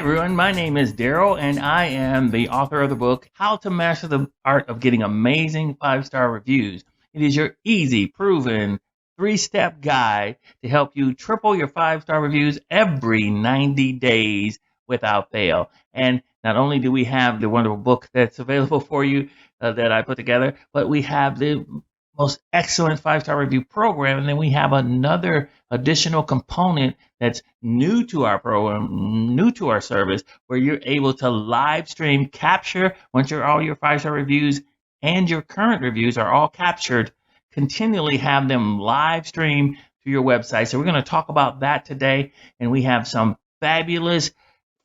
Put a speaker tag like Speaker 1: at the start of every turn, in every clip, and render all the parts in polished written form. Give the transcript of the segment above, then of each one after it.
Speaker 1: everyone. My name is Daryl, and I am the author of the book, How to Master the Art of Getting Amazing 5-Star Reviews. It is your easy, proven, 3-step guide to help you triple your 5-star reviews every 90 days without fail. And not only do we have the wonderful book that's available for you that I put together, but we have the most excellent 5-star review program. And then we have another additional component that's new to our program, new to our service, where you're able to live stream capture once all your 5-star reviews and your current reviews are all captured, continually have them live stream to your website. So we're going to talk about that today. And we have some fabulous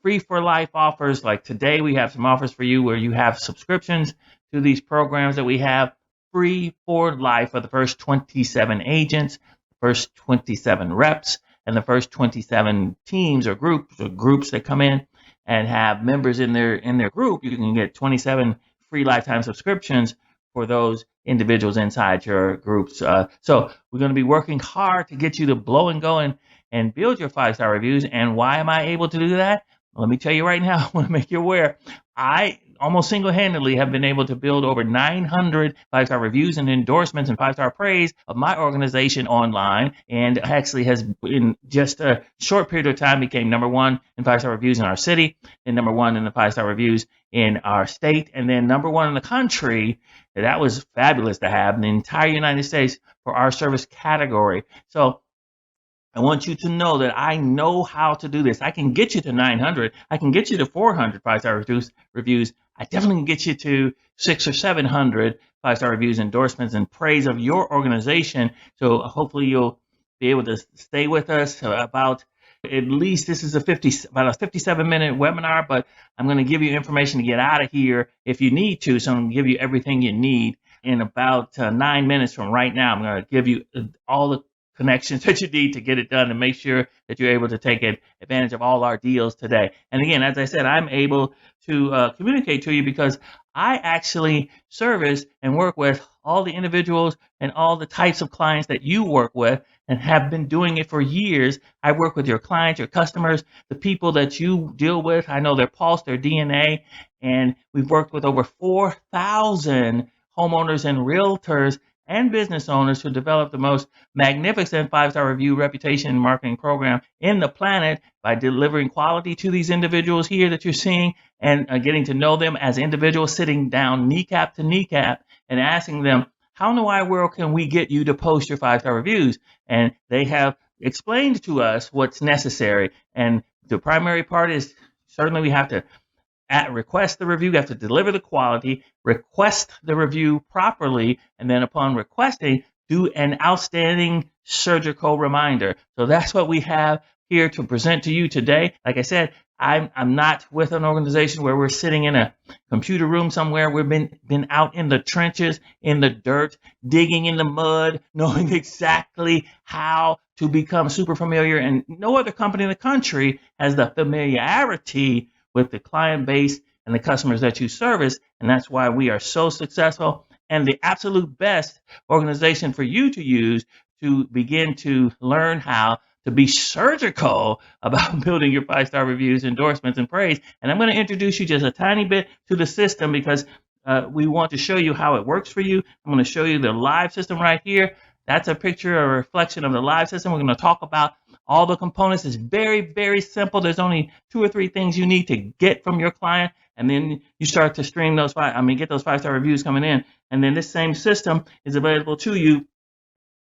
Speaker 1: free for life offers. Like today, we have some offers for you where you have subscriptions to these programs that we have free for life for the first 27 agents, the first 27 reps, and the first 27 teams or groups that come in and have members in their group. You can get 27 free lifetime subscriptions for those individuals inside your groups. So we're going to be working hard to get you to blow and go and build your 5-star reviews. And why am I able to do that? Let me tell you right now, I want to make you aware. I almost single-handedly have been able to build over 900 5-star reviews and endorsements and 5-star praise of my organization online, and actually has in just a short period of time became number one in 5-star reviews in our city, and number one in the 5-star reviews in our state, and then number one in the country. That was fabulous to have in the entire United States for our service category. So I want you to know that I know how to do this. I can get you to 900. I can get you to 400 5-star reviews. I definitely can get you to 600 or 700 5-star reviews, endorsements, and praise of your organization. So hopefully you'll be able to stay with us about at least this is about a 57-minute webinar, but I'm going to give you information to get out of here if you need to. So I'm going to give you everything you need in about 9 minutes from right now. I'm going to give you all the connections that you need to get it done and make sure that you're able to take advantage of all our deals today. And again, as I said, I'm able to communicate to you because I actually service and work with all the individuals and all the types of clients that you work with and have been doing it for years. I work with your clients, your customers, the people that you deal with. I know their pulse, their DNA, and we've worked with over 4,000 homeowners and realtors and business owners to develop the most magnificent 5-star review reputation and marketing program in the planet by delivering quality to these individuals here that you're seeing and getting to know them as individuals, sitting down kneecap to kneecap and asking them, how in the wide world can we get you to post your 5-star reviews? And they have explained to us what's necessary. And the primary part is certainly we have to request the review. You have to deliver the quality, request the review properly, and then upon requesting, do an outstanding surgical reminder. So that's what we have here to present to you today. Like I said, I'm not with an organization where we're sitting in a computer room somewhere. We've been out in the trenches, in the dirt, digging in the mud, knowing exactly how to become super familiar. And no other company in the country has the familiarity with the client base and the customers that you service. And that's why we are so successful and the absolute best organization for you to use to begin to learn how to be surgical about building your 5-star reviews, endorsements, and praise. And I'm going to introduce you just a tiny bit to the system because we want to show you how it works for you. I'm going to show you the live system right here. That's a picture, a reflection of the live system. We're going to talk about all the components. It's very, very simple. There's only 2 or 3 things you need to get from your client, and then you start to stream those get those 5-star reviews coming in. And then this same system is available to you.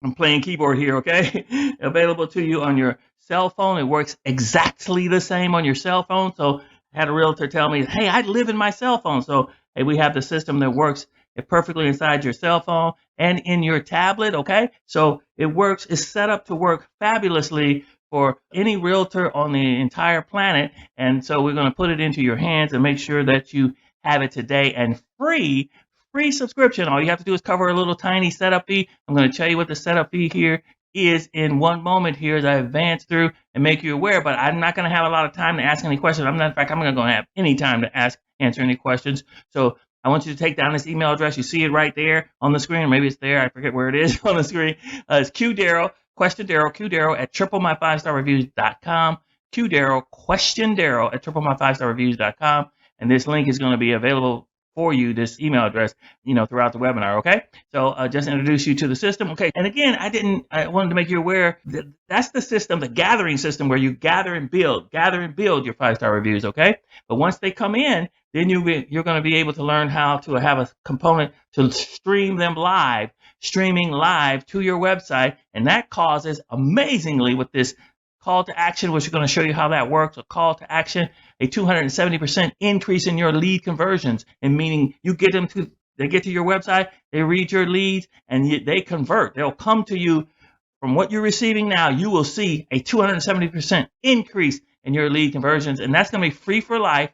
Speaker 1: I'm playing keyboard here, okay? Available to you on your cell phone. It works exactly the same on your cell phone. So I had a realtor tell me, hey, I live in my cell phone. So hey, we have the system that works perfectly inside your cell phone and in your tablet, okay? So it works, it's set up to work fabulously for any realtor on the entire planet. And so we're going to put it into your hands and make sure that you have it today and free subscription. All you have to do is cover a little tiny setup fee. I'm going to tell you what the setup fee here is in one moment here as I advance through and make you aware, but I'm not going to have a lot of time to ask any questions. In fact, I'm not going to have any time to answer any questions. So I want you to take down this email address. You see it right there on the screen. Maybe it's there. I forget where it is on the screen. It's QDaryl, QDaryl at triplemy5starreviews.com. Q Daryl, question Daryl at triplemyfivestarreviews.com. And this link is going to be available for you, this email address, throughout the webinar. Okay. So just introduce you to the system. Okay. And again, I wanted to make you aware that that's the system, the gathering system where you gather and build your 5-star reviews. Okay. But once they come in, then you're going to be able to learn how to have a component to stream them live, streaming live to your website. And that causes, amazingly, with this call to action, which we're going to show you how that works, a call to action, a 270% increase in your lead conversions, and meaning they get to your website, they read your leads, and they convert. They'll come to you. From what you're receiving now, you will see a 270% increase in your lead conversions, and that's going to be free for life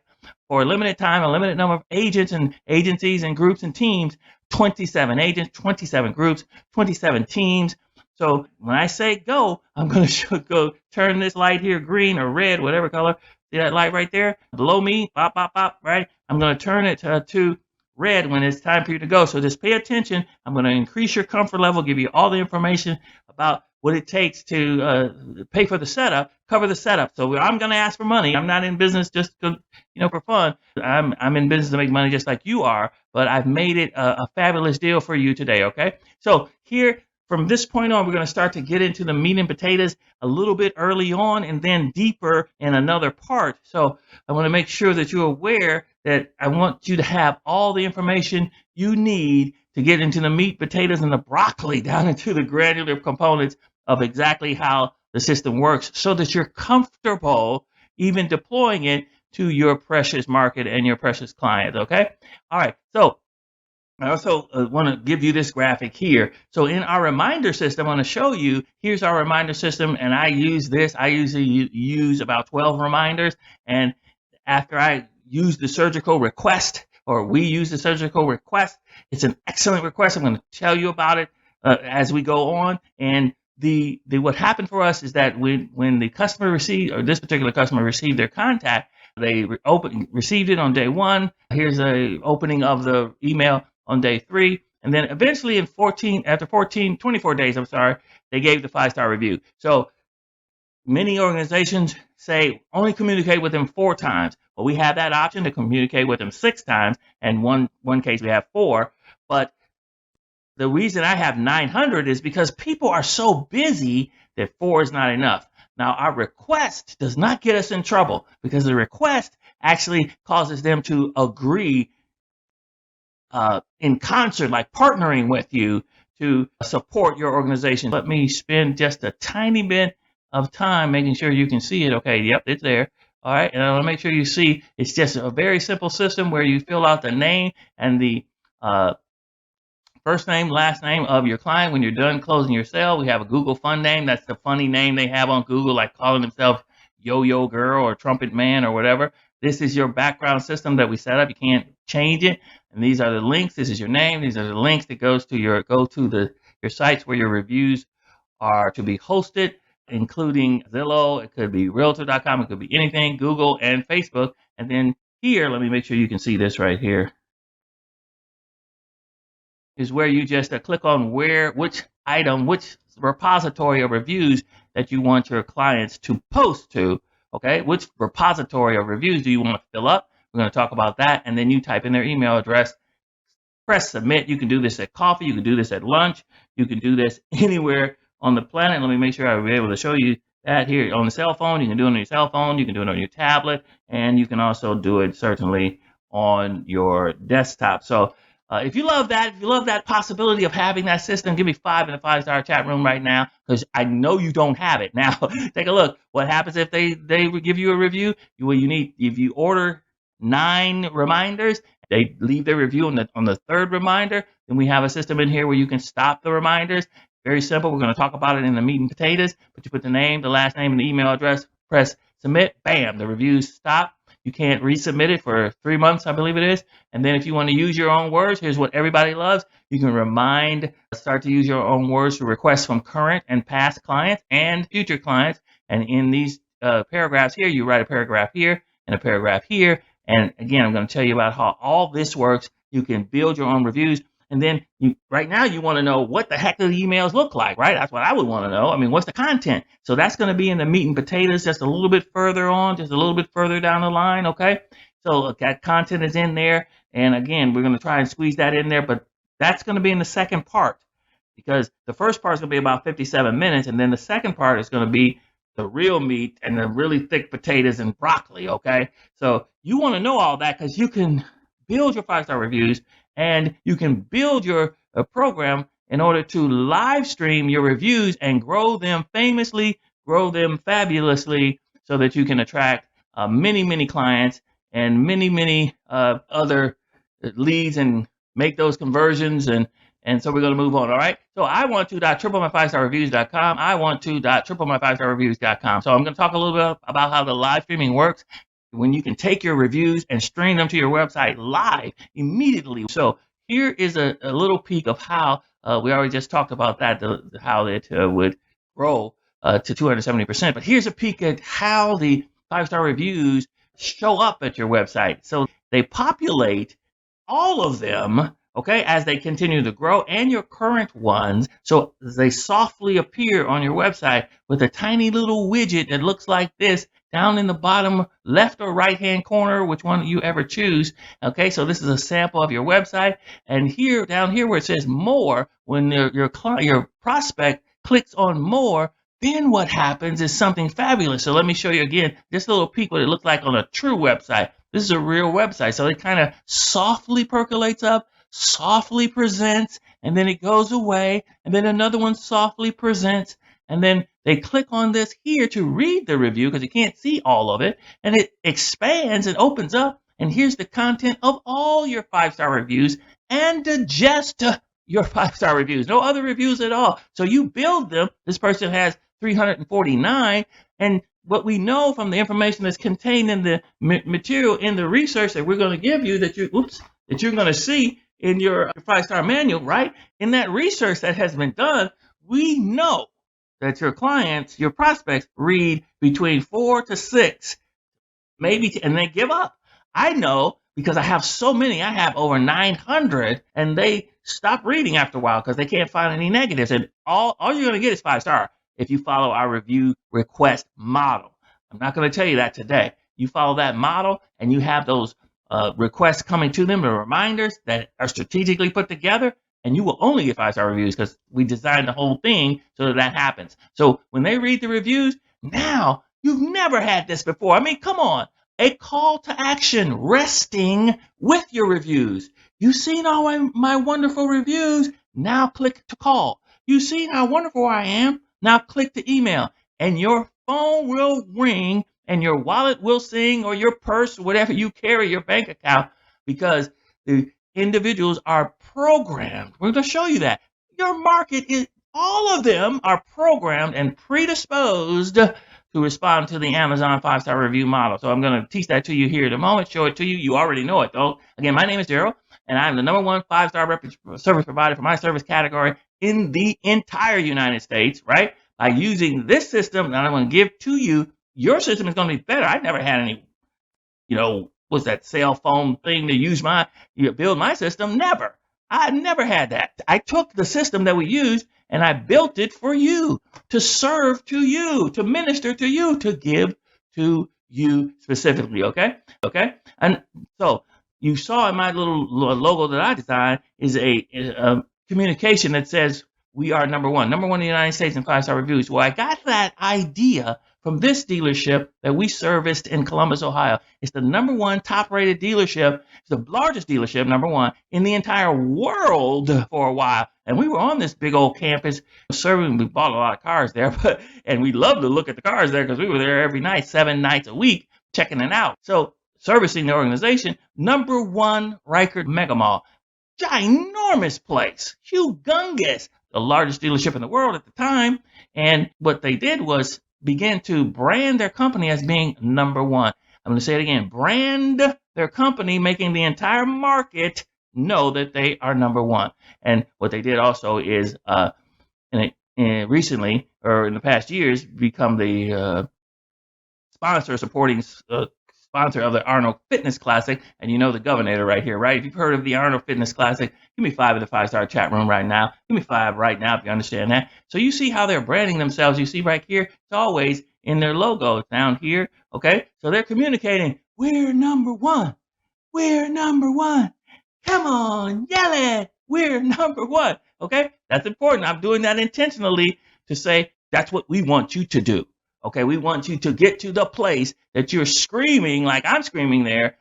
Speaker 1: for a limited time, a limited number of agents and agencies and groups and teams, 27 agents, 27 groups, 27 teams. So when I say go, I'm going to go turn this light here green or red, whatever color. See that light right there below me? Pop, pop, pop, right? I'm going to turn it to red when it's time for you to go. So just pay attention. I'm going to increase your comfort level, give you all the information about what it takes to pay for the setup, cover the setup. So I'm going to ask for money. I'm not in business just for fun. I'm in business to make money just like you are, but I've made it a fabulous deal for you today, okay? So here, from this point on, we're going to start to get into the meat and potatoes a little bit early on and then deeper in another part. So I want to make sure that you're aware that I want you to have all the information you need to get into the meat, potatoes, and the broccoli, down into the granular components of exactly how the system works, so that you're comfortable even deploying it to your precious market and your precious clients, okay? All right, so I also want to give you this graphic here. So in our reminder system, I want to show you, here's our reminder system, and I use this. I usually use about 12 reminders, and after I use the surgical request, or we use the surgical request, it's an excellent request. I'm going to tell you about it as we go on. And the what happened for us is that when the customer received, or this particular customer received their contact, they received it on day 1. Here's a opening of the email on day 3, and then eventually after 24 days, they gave the 5-star review. So many organizations say only communicate with them 4 times. Well, we have that option to communicate with them 6 times, and one case we have 4. But the reason I have 900 is because people are so busy that 4 is not enough. Now, our request does not get us in trouble, because the request actually causes them to agree in concert, like partnering with you to support your organization. Let me spend just a tiny bit of time making sure you can see it. Okay, yep, it's there. All right, and I want to make sure you see it's just a very simple system where you fill out the name and the first name, last name of your client. When you're done closing your sale, we have a Google Fund name. That's the funny name they have on Google, like calling themselves Yo-Yo Girl or Trumpet Man or whatever. This is your background system that we set up. You can't change it. And these are the links. This is your name. These are the links that go to your sites where your reviews are to be hosted, including Zillow. It could be Realtor.com. It could be anything, Google and Facebook. And then here, let me make sure you can see this right here, is where you just click on which repository of reviews that you want your clients to post to. Okay, which repository of reviews do you want to fill up? We're going to talk about that, and then you type in their email address, press submit. You can do this at coffee, you can do this at lunch, you can do this anywhere on the planet. Let me make sure I'll be able to show you that here on the cell phone. You can do it on your cell phone, you can do it on your tablet, and you can also do it certainly on your desktop. So if you love that possibility of having that system, give me 5 in the 5-star chat room right now, because I know you don't have it. Now, take a look. What happens if they give you a review? If you order 9 reminders, they leave their review on the 3rd reminder. Then we have a system in here where you can stop the reminders. Very simple. We're going to talk about it in the meat and potatoes. But you put the name, the last name, and the email address. Press submit. Bam, the reviews stop. You can't resubmit it for 3 months, I believe it is. And then if you want to use your own words, here's what everybody loves. You can start to use your own words to requests from current and past clients and future clients. And in these paragraphs here, you write a paragraph here and a paragraph here. And again, I'm going to tell you about how all this works. You can build your own reviews. And then right now you want to know what the heck do the emails look like, right? That's what I would want to know. I mean, what's the content? So that's going to be in the meat and potatoes, just a little bit further on, just a little bit further down the line. Okay. So that content is in there. And again, we're going to try and squeeze that in there, but that's going to be in the second part, because the first part is going to be about 57 minutes. And then the second part is going to be the real meat and the really thick potatoes and broccoli. Okay. So you want to know all that because you can build your 5-star reviews, and you can build your program in order to live stream your reviews and grow them famously, grow them fabulously, so that you can attract many clients and many other leads and make those conversions. And so we're going to move on. All right. So I want to.triplemy5starreviews.com. I want to.triplemy5starreviews.com. So I'm going to talk a little bit about how the live streaming works, when you can take your reviews and stream them to your website live immediately. So here is a little peek of how we already just talked about that, how it would grow to 270%. But here's a peek at how the 5-star reviews show up at your website. So they populate all of them, okay, as they continue to grow, and your current ones. So they softly appear on your website with a tiny little widget that looks like this down in the bottom left or right hand corner, which one you ever choose. Okay, so this is a sample of your website. And here, down here where it says more, when your prospect clicks on more, then what happens is something fabulous. So let me show you again, just a little peek what it looks like on a true website. This is a real website. So it kind of softly percolates up, softly presents, and then it goes away, and then another one softly presents, and then they click on this here to read the review because you can't see all of it, and it expands and opens up, and here's the content of all your 5-star reviews and just your 5-star reviews. No other reviews at all. So you build them. This person has 349, and what we know from the information that's contained in the material in the research that we're going to give you that you're going to see in your 5-star manual, right? In that research that has been done, we know that your clients, your prospects, read between 4 to 6, maybe, and they give up. I know because I have so many. I have over 900, and they stop reading after a while because they can't find any negatives. And all you're going to get is 5-star if you follow our review request model. I'm not going to tell you that today. You follow that model, and you have those requests coming to them, the reminders that are strategically put together, and you will only get 5-star reviews because we designed the whole thing so that happens. So when they read the reviews, now you've never had this before. I mean, come on. A call to action resting with your reviews. You've seen all my wonderful reviews. Now click to call. You've seen how wonderful I am. Now click to email. And your phone will ring, and your wallet will sing, or your purse, whatever you carry, your bank account, because the individuals are programmed. We're going to show you that. Your market is, all of them are programmed and predisposed to respond to the Amazon 5-star review model. So I'm going to teach that to you here in a moment, show it to you. You already know it, though. Again, my name is Daryl, and I'm the #1 5-star service provider for my service category in the entire United States, right? By using this system that I'm going to give to you, your system is going to be better. I never had any, what's that cell phone thing to build my system? Never. I never had that. I took the system that we used and I built it for you, to serve to you, to minister to you, to give to you specifically, okay? Okay? And so you saw in my little logo that I designed is a communication that says we are #1 in the United States in 5-star reviews. Well, I got that idea from this dealership that we serviced in Columbus, Ohio. It's the #1 top-rated dealership. It's the largest dealership, #1, in the entire world for a while. And we were on this big old campus serving. We bought a lot of cars there, and we loved to look at the cars there because we were there every night, 7 nights a week, checking it out. So servicing the organization, #1 Reichert Mega Mall. Ginormous place, humongous, the largest dealership in the world at the time. And what they did was begin to brand their company as being #1. I'm going to say it again. Brand their company, making the entire market know that they are #1. And what they did also is recently, or in the past years, become the sponsor supporting sponsor of the Arnold Fitness Classic, and you know the governor right here, right? If you've heard of the Arnold Fitness Classic, give me 5 in the 5-star chat room right now. Give me 5 right now if you understand that. So you see how they're branding themselves. You see right here, it's always in their logo. It's down here, okay? So they're communicating, we're number one. We're number one. Come on, yell it. We're number one, okay? That's important. I'm doing that intentionally to say that's what we want you to do. Okay, we want you to get to the place that you're screaming like I'm screaming there.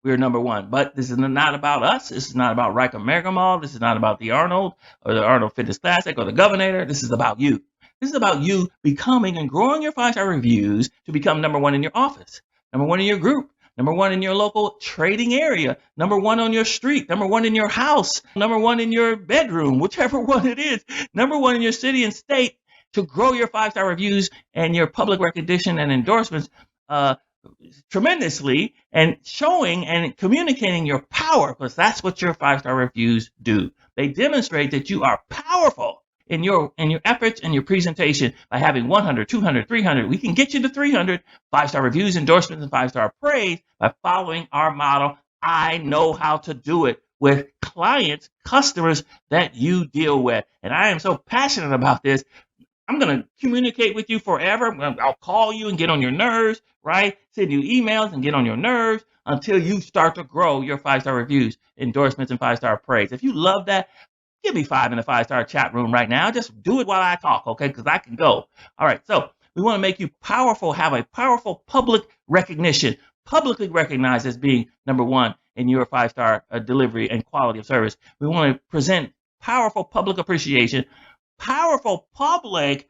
Speaker 1: We're number one. But this is not about us. This is not about Riker Mega Mall. This is not about the Arnold or the Arnold Fitness Classic or the Governor. This is about you. This is about you becoming and growing your 5-star reviews to become number one in your office, number one in your group, number one in your local trading area, number one on your street, number one in your house, number one in your bedroom, whichever one it is, number one in your city and state, to grow your 5-star reviews and your public recognition and endorsements tremendously, and showing and communicating your power, because that's what your 5-star reviews do. They demonstrate that you are powerful in your efforts and your presentation by having 100, 200, 300. We can get you to 300 5-star reviews, endorsements, and 5-star praise by following our model. I know how to do it with clients, customers that you deal with. And I am so passionate about this. I'm going to communicate with you forever. I'll call you and get on your nerves, right? Send you emails and get on your nerves until you start to grow your 5-star reviews, endorsements, and 5-star praise. If you love that, give me 5 in the 5-star chat room right now. Just do it while I talk, okay? Because I can go. All right, so we want to make you powerful, have a powerful public recognition, publicly recognized as being number one in your 5-star delivery and quality of service. We want to present powerful public appreciation, powerful public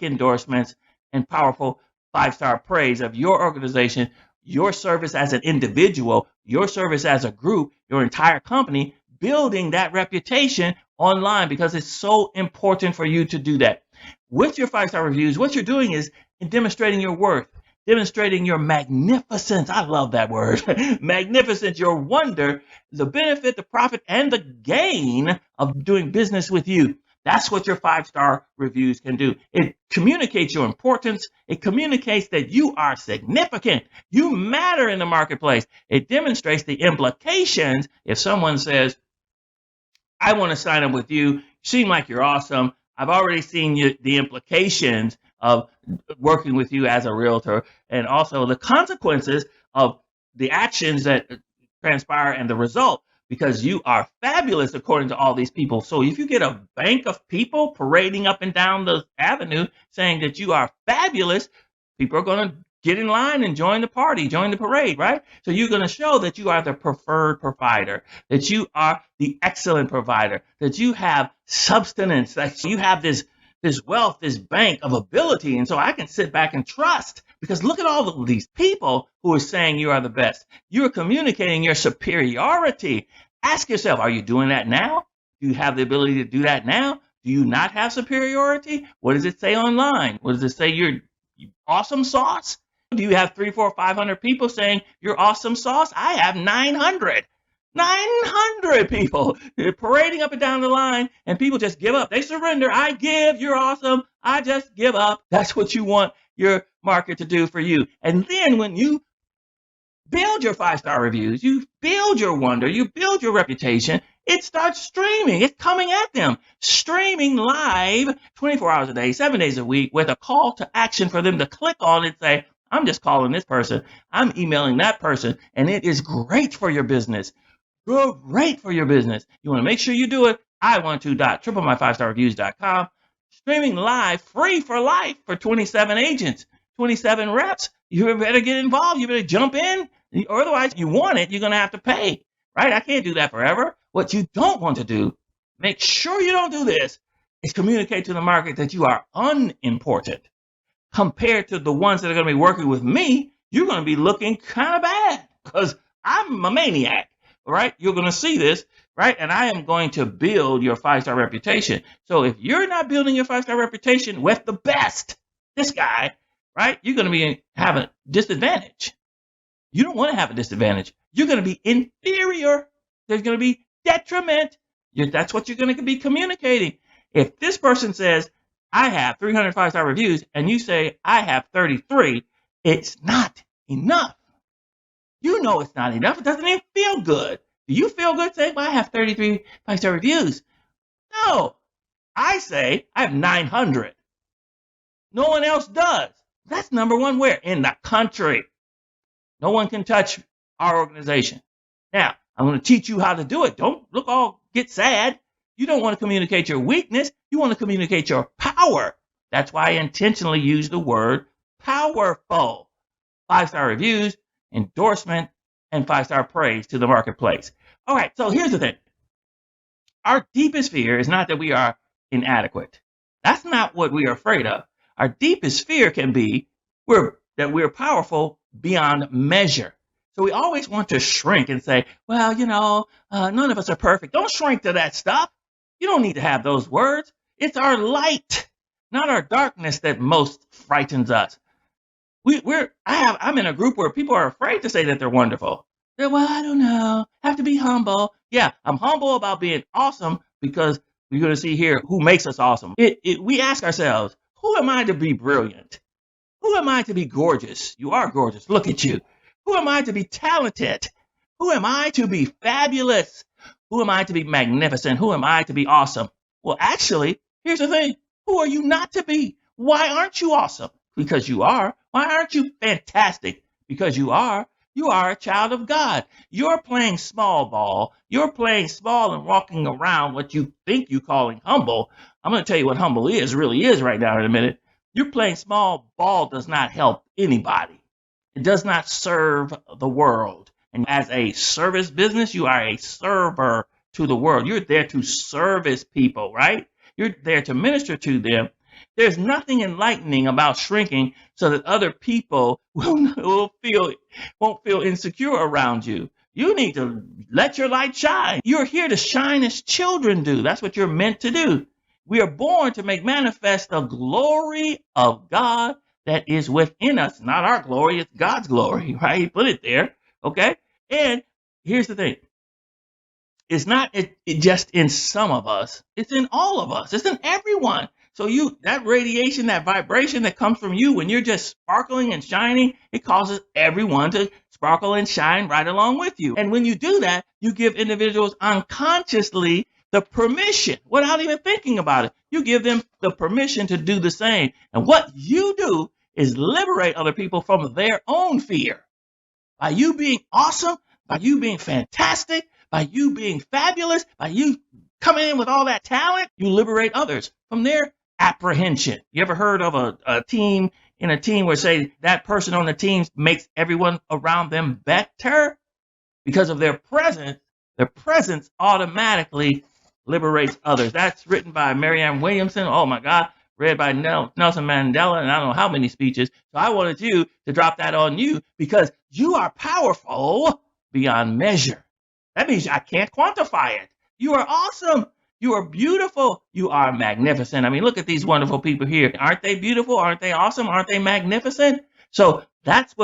Speaker 1: endorsements, and powerful 5-star praise of your organization, your service as an individual, your service as a group, your entire company, building that reputation online, because it's so important for you to do that. With your 5-star reviews, what you're doing is demonstrating your worth, demonstrating your magnificence. I love that word. Magnificence, your wonder, the benefit, the profit, and the gain of doing business with you. That's what your 5-star reviews can do. It communicates your importance. It communicates that you are significant. You matter in the marketplace. It demonstrates the implications. If someone says, I want to sign up with you, you seem like you're awesome. I've already seen the implications of working with you as a realtor, and also the consequences of the actions that transpire and the result, because you are fabulous according to all these people. So if you get a bank of people parading up and down the avenue saying that you are fabulous, people are going to get in line and join the party, join the parade, right? So you're going to show that you are the preferred provider, that you are the excellent provider, that you have substance, that you have this wealth, this bank of ability. And so I can sit back and trust, because look at all of these people who are saying you are the best. You're communicating your superiority. Ask yourself, are you doing that now? Do you have the ability to do that now? Do you not have superiority? What does it say online? What does it say? You're awesome sauce? Do you have 300, 400, 500 people saying you're awesome sauce? I have 900. 900 people parading up and down the line, and people just give up. They surrender. I give. You're awesome. I just give up. That's what you want your market to do for you. And then when you build your 5-star reviews, you build your wonder, you build your reputation, it starts streaming. It's coming at them. Streaming live 24 hours a day, 7 days a week, with a call to action for them to click on and say, I'm just calling this person. I'm emailing that person. And it is great for your business. Great for your business. You want to make sure you do it. I12.triplemy5starreviews.com. Streaming live, free for life, for 27 agents, 27 reps. You better get involved. You better jump in. Or otherwise, you want it, you're going to have to pay. Right? I can't do that forever. What you don't want to do, make sure you don't do this, is communicate to the market that you are unimportant. Compared to the ones that are going to be working with me, you're going to be looking kind of bad, because I'm a maniac. Right? You're going to see this, right? And I am going to build your 5-star reputation. So if you're not building your 5-star reputation with the best, this guy, right? You're going to have a disadvantage. You don't want to have a disadvantage. You're going to be inferior. There's going to be detriment. That's what you're going to be communicating. If this person says, I have 300 5-star reviews, and you say, I have 33, it's not enough. You know it's not enough. It doesn't even feel good. Do you feel good saying, well, I have 33 five-star reviews? No. I say I have 900. No one else does. That's number one where? In the country. No one can touch our organization. Now, I'm going to teach you how to do it. Don't get sad. You don't want to communicate your weakness. You want to communicate your power. That's why I intentionally use the word powerful. 5-star reviews, endorsement, and 5-star praise to the marketplace. All right, so here's the thing. Our deepest fear is not that we are inadequate. That's not what we are afraid of. Our deepest fear can be that we're powerful beyond measure. So we always want to shrink and say, well, none of us are perfect. Don't shrink to that stuff. You don't need to have those words. It's our light, not our darkness, that most frightens us. I'm in a group where people are afraid to say that they're wonderful. Well, I don't know. Have to be humble. Yeah, I'm humble about being awesome because we're going to see here who makes us awesome. We ask ourselves, who am I to be brilliant? Who am I to be gorgeous? You are gorgeous. Look at you. Who am I to be talented? Who am I to be fabulous? Who am I to be magnificent? Who am I to be awesome? Well, actually, here's the thing. Who are you not to be? Why aren't you awesome? Because you are. Why aren't you fantastic? Because you are. You are a child of God. You're playing small ball. You're playing small and walking around what you think you're calling humble. I'm going to tell you what humble really is right now in a minute. You're playing small ball does not help anybody. It does not serve the world. And as a service business, you are a server to the world. You're there to service people, right? You're there to minister to them. There's nothing enlightening about shrinking so that other people won't feel insecure around you. You need to let your light shine. You're here to shine as children do. That's what you're meant to do. We are born to make manifest the glory of God that is within us. Not our glory, it's God's glory, right? He put it there, okay? And here's the thing. It's not just in some of us. It's in all of us. It's in everyone. So that radiation, that vibration that comes from you when you're just sparkling and shining, it causes everyone to sparkle and shine right along with you. And when you do that, you give individuals unconsciously the permission, without even thinking about it. You give them the permission to do the same. And what you do is liberate other people from their own fear. By you being awesome, by you being fantastic, by you being fabulous, by you coming in with all that talent, you liberate others from their apprehension. You ever heard of a team where say that person on the team makes everyone around them better? Because of their presence automatically liberates others. That's written by Marianne Williamson. Oh my God. Read by Nelson Mandela, and I don't know how many speeches. So I wanted you to drop that on you because you are powerful beyond measure. That means I can't quantify it. You are awesome. You are beautiful. You are magnificent. I mean, look at these wonderful people here. Aren't they beautiful? Aren't they awesome? Aren't they magnificent? So that's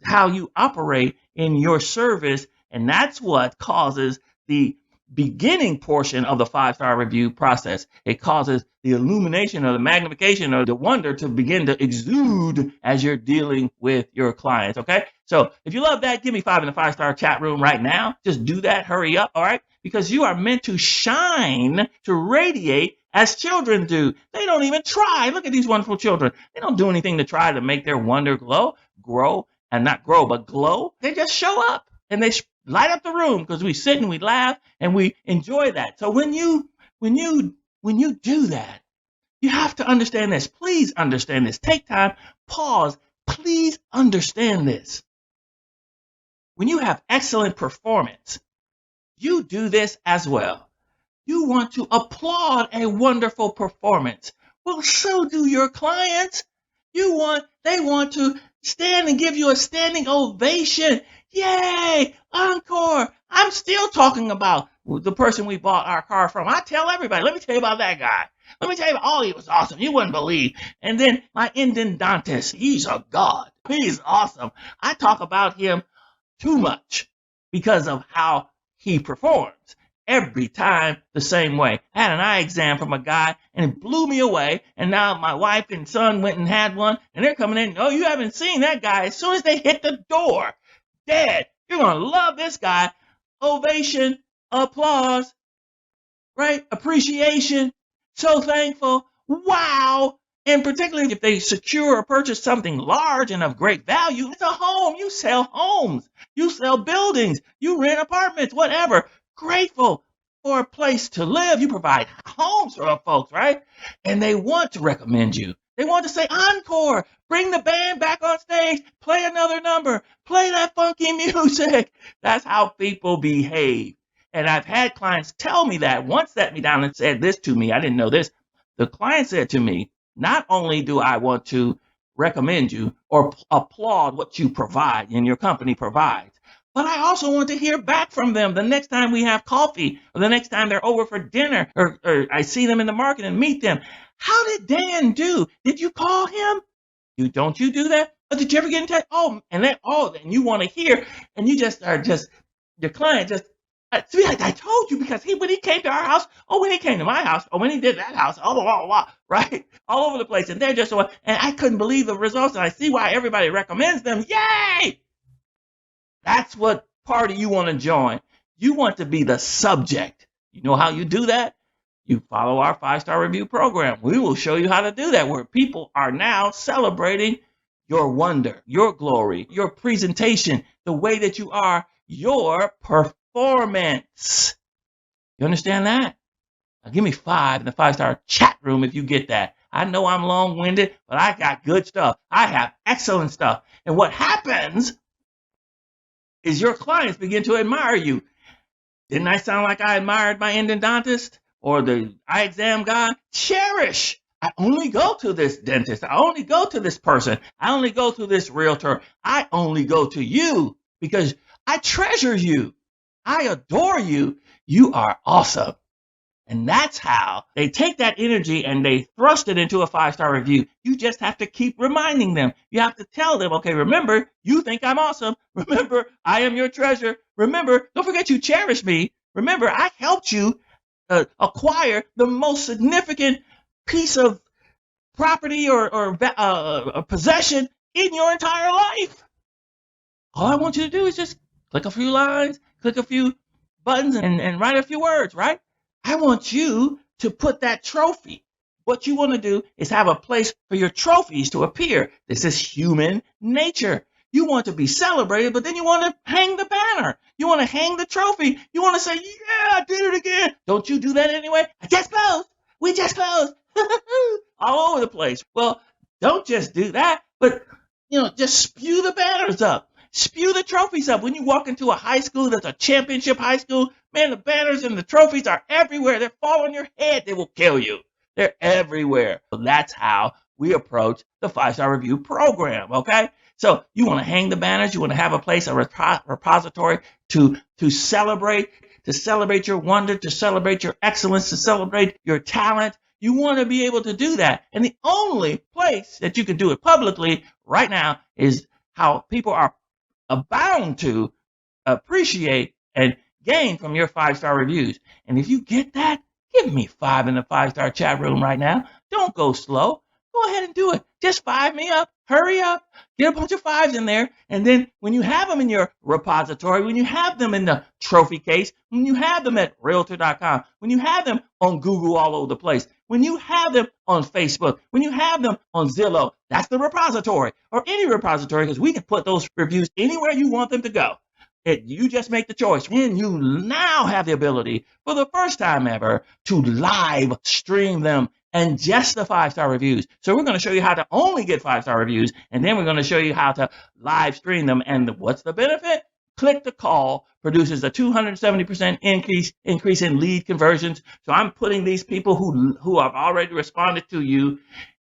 Speaker 1: how you operate in your service, and that's what causes the beginning portion of the 5-star review process. It causes the illumination or the magnification or the wonder to begin to exude as you're dealing with your clients, okay? So if you love that, give me 5 in the 5-star chat room right now. Just do that. Hurry up, all right? Because you are meant to shine, to radiate as children do. They don't even try. Look at these wonderful children. They don't do anything to try to make their wonder grow, and not grow, but glow. They just show up and they light up the room because we sit and we laugh and we enjoy that. So when you do that, you have to understand this. Please understand this. Take time, pause. Please understand this. When you have excellent performance, you do this as well. You want to applaud a wonderful performance. Well, so do your clients. They want to stand and give you a standing ovation. Yay! Encore! I'm still talking about the person we bought our car from. I tell everybody, let me tell you about that guy. Let me tell you, he was awesome. You wouldn't believe. And then my endodontist, he's a god. He's awesome. I talk about him too much because of how he performs. Every time the same way. I had an eye exam from a guy and it blew me away. And now my wife and son went and had one and they're coming in. Oh, you haven't seen that guy. As soon as they hit the door, dead. You're going to love this guy. Ovation, applause, right? Appreciation, so thankful, wow. And particularly if they secure or purchase something large and of great value, it's a home. You sell homes, you sell buildings, you rent apartments, whatever. Grateful for a place to live. You provide homes for folks, right? And they want to recommend you. They want to say encore, bring the band back on stage, play another number, play that funky music. That's how people behave. And I've had clients tell me that. One sat me down and said this to me. I didn't know this. The client said to me, not only do I want to recommend you or applaud what you provide and your company provides, but I also want to hear back from them the next time we have coffee or the next time they're over for dinner or I see them in the market and meet them. How did Dan do? Did you call him? Don't you do that? Or did you ever get in touch? Oh, and you want to hear, and you just are just, your client just, I told you because when he came to our house, when he came to my house, when he did that house, right? All over the place. And they're just, and I couldn't believe the results. And I see why everybody recommends them. Yay! That's what party you want to join. You want to be the subject. You know how you do that? You follow our 5-star review program. We will show you how to do that, where people are now celebrating your wonder, your glory, your presentation, the way that you are, your performance. You understand that? Now give me 5 in the 5-star chat room if you get that. I know I'm long-winded, but I got good stuff. I have excellent stuff. And what happens is your clients begin to admire you. Didn't I sound like I admired my endodontist or the eye exam guy? Cherish. I only go to this dentist. I only go to this person. I only go to this realtor. I only go to you because I treasure you. I adore you. You are awesome. And that's how they take that energy and they thrust it into a 5-star review. You just have to keep reminding them. You have to tell them, okay, remember, you think I'm awesome. Remember, I am your treasure. Remember, don't forget you cherish me. Remember, I helped you acquire the most significant piece of property or possession in your entire life. All I want you to do is just click a few lines, click a few buttons, and write a few words, right? I want you to put that trophy. What you want to do is have a place for your trophies to appear. This is human nature. You want to be celebrated, but then you want to hang the banner. You want to hang the trophy. You want to say, yeah, I did it again. Don't you do that anyway? I just closed. We just closed. All over the place. Well, don't just do that, but, just spew the banners up. Spew the trophies up. When you walk into a high school that's a championship high school, man, the banners and the trophies are everywhere. They fall on your head. They will kill you. They're everywhere. So that's how we approach the 5-star review program, okay? So you want to hang the banners. You want to have a place, a repository to celebrate your wonder, to celebrate your excellence, to celebrate your talent. You want to be able to do that. And the only place that you can do it publicly right now is how people are bound to appreciate and gain from your 5-star reviews. And if you get that, give me 5 in the 5-star chat room right now. Don't go slow. Go ahead and do it. Just 5 me up. Hurry up. Get a bunch of 5s in there. And then when you have them in your repository, when you have them in the trophy case, when you have them at Realtor.com, when you have them on Google all over the place, when you have them on Facebook, when you have them on Zillow, that's the repository, or any repository, because we can put those reviews anywhere you want them to go. You just make the choice. And you now have the ability, for the first time ever, to live stream them and just the 5-star reviews. So we're going to show you how to only get 5-star reviews, and then we're going to show you how to live stream them. And what's the benefit? Click to Call produces a 270% increase in lead conversions. So I'm putting these people who have already responded to you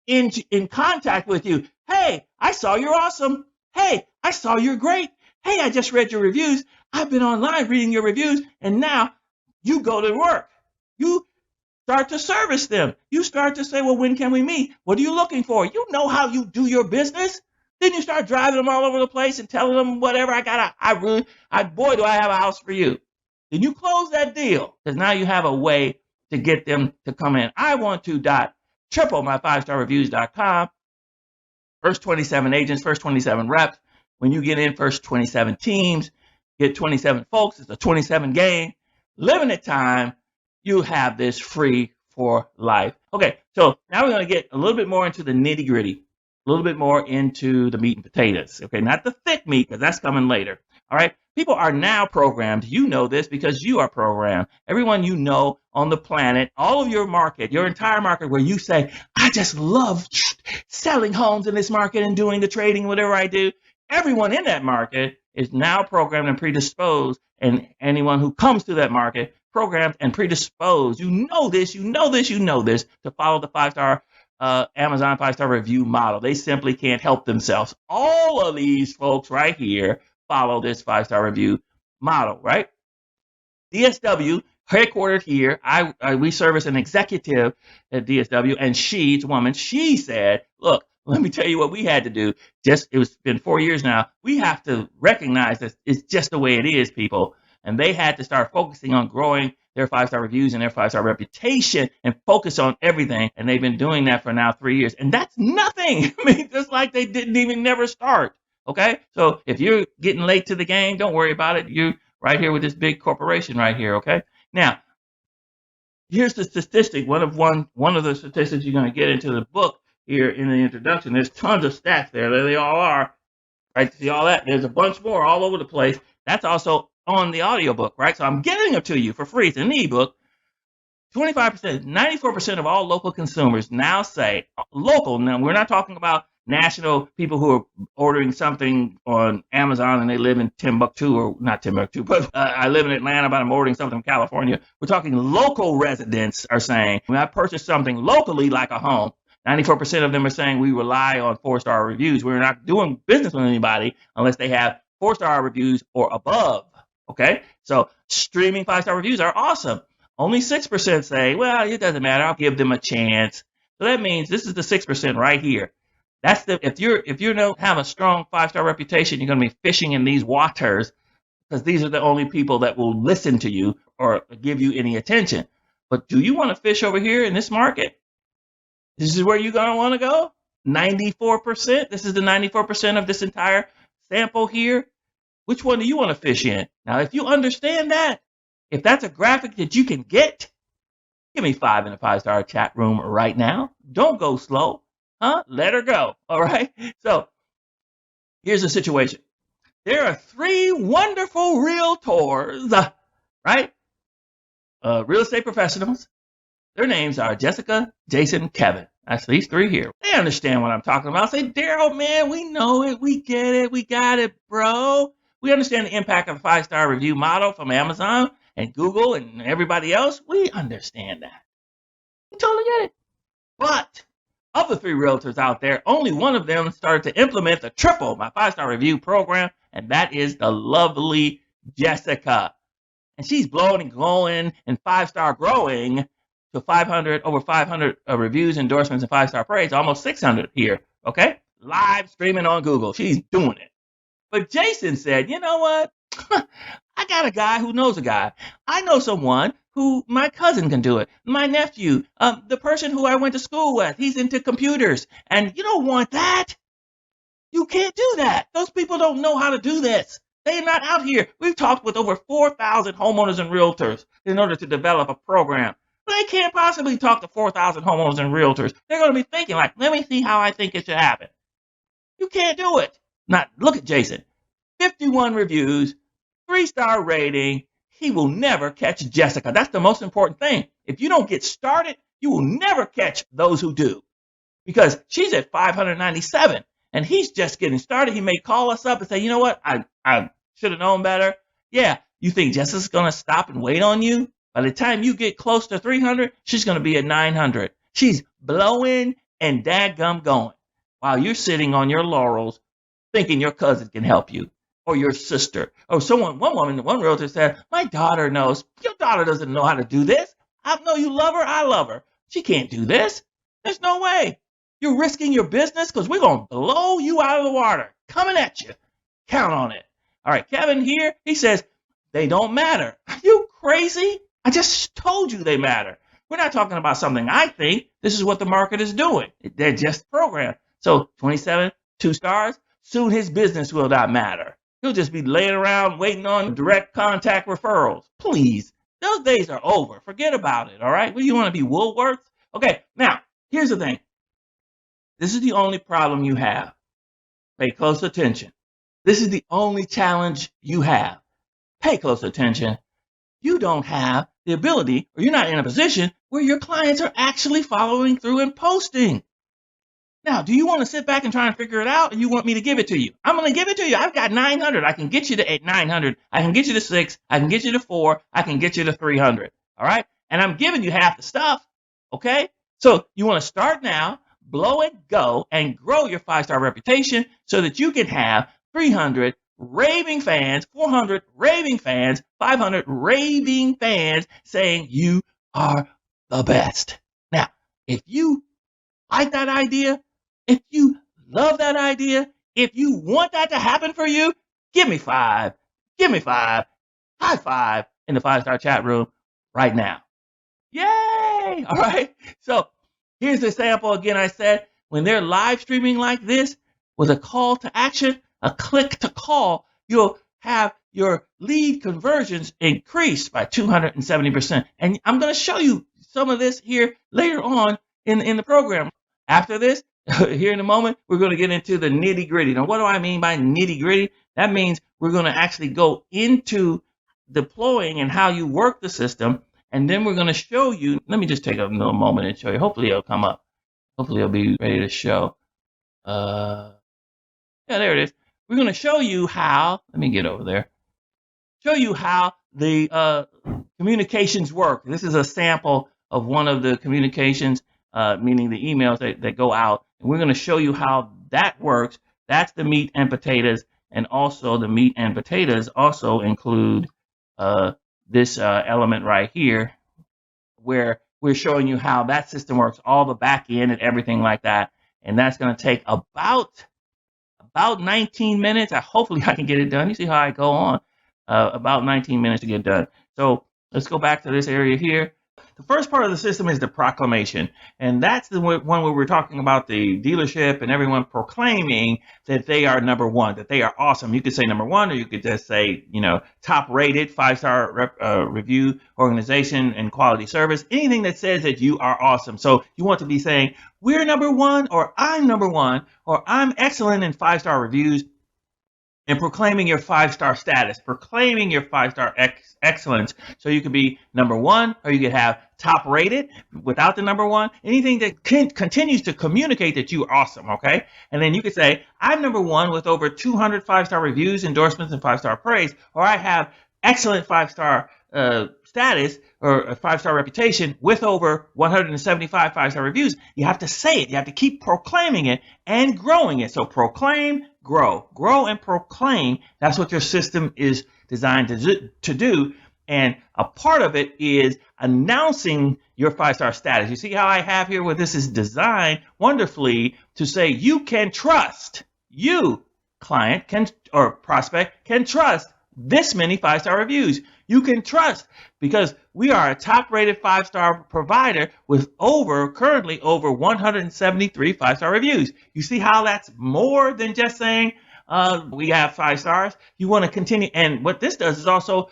Speaker 1: in contact with you. Hey, I saw you're awesome. Hey, I saw you're great. Hey, I just read your reviews. I've been online reading your reviews, and now you go to work. You start to service them. You start to say, well, when can we meet? What are you looking for? You know how you do your business. Then you start driving them all over the place and telling them whatever. Boy, do I have a house for you. Then you close that deal, because now you have a way to get them to come in. I want to triple my 5starreviews.com. First 27 agents, first 27 reps. When you get in, first 27 teams. get 27 folks. It's a 27 game, limited time. You have this free for life. Okay, so now we're going to get a little bit more into the nitty gritty, a little bit more into the meat and potatoes. Okay, not the thick meat, because that's coming later. All right, people are now programmed. You know this because you are programmed. Everyone you know on the planet, all of your market, your entire market, where you say, I just love selling homes in this market and doing the trading, whatever I do. Everyone in that market is now programmed and predisposed, and anyone who comes to that market programmed and predisposed. You know this, to follow the 5-star Amazon 5-star review model. They simply can't help themselves. All of these folks right here follow this 5-star review model, right? DSW, headquartered here. We service an executive at DSW, and she's a woman. She said, look, let me tell you what we had to do. It's been 4 years now. We have to recognize that it's just the way it is, people. And they had to start focusing on growing their 5-star reviews and their 5-star reputation and focus on everything. And they've been doing that for now 3 years. And that's nothing. I mean, just like they didn't even never start. Okay? So if you're getting late to the game, don't worry about it. You're right here with this big corporation right here. Okay? Now, here's the statistic. One of the statistics you're going to get into the book here in the introduction. There's tons of stats there. There they all are. Right? See all that? There's a bunch more all over the place. That's also on the audiobook, right? So I'm giving them to you for free. It's an ebook. 25%, 94% of all local consumers now say, local, now we're not talking about national people who are ordering something on Amazon and they live in Timbuktu, or not Timbuktu, but I live in Atlanta, but I'm ordering something from California. We're talking local residents are saying, when I purchase something locally like a home, 94% of them are saying we rely on 4-star reviews. We're not doing business with anybody unless they have 4-star reviews or above. Okay, so streaming 5-star reviews are awesome. Only 6% say, well, it doesn't matter. I'll give them a chance. So that means this is the 6% right here. That's if you don't have a strong 5-star reputation, you're going to be fishing in these waters, because these are the only people that will listen to you or give you any attention. But do you want to fish over here in this market? This is where you're going to want to go? 94%. This is the 94% of this entire sample here. Which one do you want to fish in? Now, if you understand that, if that's a graphic that you can get, give me 5 in the 5-star chat room right now. Don't go slow. Let her go. All right? So here's the situation. There are 3 wonderful realtors, right? Real estate professionals. Their names are Jessica, Jason, Kevin. That's these 3 here. They understand what I'm talking about. Say, Daryl, man, we know it. We get it. We got it, bro. We understand the impact of a 5-star review model from Amazon and Google and everybody else. We understand that. We totally get it. But of the 3 realtors out there, only one of them started to implement the triple, my 5-star review program, and that is the lovely Jessica. And she's blowing and glowing and 5-star growing to over 500 reviews, endorsements, and 5-star praise, almost 600 here. Okay? Live streaming on Google. She's doing it. But Jason said, you know what? I got a guy who knows a guy. I know someone who my cousin can do it. My nephew, the person who I went to school with, he's into computers. And you don't want that. You can't do that. Those people don't know how to do this. They're not out here. We've talked with over 4,000 homeowners and realtors in order to develop a program. They can't possibly talk to 4,000 homeowners and realtors. They're going to be thinking like, let me see how I think it should happen. You can't do it. Now, look at Jason. 51 reviews, 3-star rating. He will never catch Jessica. That's the most important thing. If you don't get started, you will never catch those who do. Because she's at 597, and he's just getting started. He may call us up and say, you know what? I should have known better. Yeah, you think Jessica's going to stop and wait on you? By the time you get close to 300, she's going to be at 900. She's blowing and dadgum going while you're sitting on your laurels thinking your cousin can help you, or your sister, or one realtor said, my daughter knows. Your daughter doesn't know how to do this. I know you love her. I love her. She can't do this. There's no way. You're risking your business because we're going to blow you out of the water. Coming at you. Count on it. All right, Kevin here, he says, they don't matter. Are you crazy? I just told you they matter. We're not talking about something I think. This is what the market is doing. They're just programmed. So 27, 2 stars. Soon his business will not matter. He'll just be laying around waiting on direct contact referrals. Please, those days are over. Forget about it, all right? What do you want to be, Woolworths? Okay, now, here's the thing. This is the only problem you have. Pay close attention. This is the only challenge you have. Pay close attention. You don't have the ability, or you're not in a position where your clients are actually following through and posting. Now, do you want to sit back and try and figure it out, or you want me to give it to you? I'm going to give it to you. I've got 900. I can get you to 900. I can get you to 6. I can get you to 4. I can get you to 300. All right? And I'm giving you half the stuff. Okay? So you want to start now, blow it, go, and grow your 5-star reputation so that you can have 300 raving fans, 400 raving fans, 500 raving fans saying you are the best. Now, if you like that idea, if you love that idea, if you want that to happen for you, give me 5. Give me 5. High five in the 5-star chat room right now. Yay! All right. So here's the sample again. I said when they're live streaming like this with a call to action, a click to call, you'll have your lead conversions increase by 270%. And I'm going to show you some of this here later on in the program. After this, here in a moment, we're going to get into the nitty gritty. Now, what do I mean by nitty gritty? That means we're going to actually go into deploying and how you work the system. And then we're going to show you. Let me just take a little moment and show you. Hopefully it'll come up. Hopefully it'll be ready to show. Yeah, there it is. We're going to show you how. Let me get over there. Show you how the communications work. This is a sample of one of the communications, meaning the emails that go out. And we're going to show you how that works. That's the meat and potatoes. And also the meat and potatoes also include this element right here, where we're showing you how that system works, all the back end and everything like that. And that's going to take about 19 minutes. Hopefully I can get it done. You see how I go on? About 19 minutes to get done. So let's go back to this area here. The first part of the system is the proclamation. And that's the one where we're talking about the dealership and everyone proclaiming that they are number one, that they are awesome. You could say number one, or you could just say, top rated 5-star review organization and quality service, anything that says that you are awesome. So you want to be saying, we're number one, or I'm number one, or I'm excellent in 5-star reviews, and proclaiming your 5-star status, proclaiming your 5-star excellence. So you could be number one, or you could have top rated without the number one, anything that continues to communicate that you are awesome, okay? And then you could say, I'm number one with over 200 5-star reviews, endorsements, and 5-star praise, or I have excellent 5-star status or a 5-star reputation with over 175 5-star reviews. You have to say it. You have to keep proclaiming it and growing it. So proclaim, grow and proclaim. That's what your system is designed to do. And a part of it is announcing your 5-star status. You see how I have here where this is designed wonderfully to say you can trust, you client can or prospect can trust this many 5-star reviews. You can trust because we are a top-rated 5-star provider with currently over 173 5-star reviews. You see how that's more than just saying we have 5 stars. You want to continue. And what this does is also,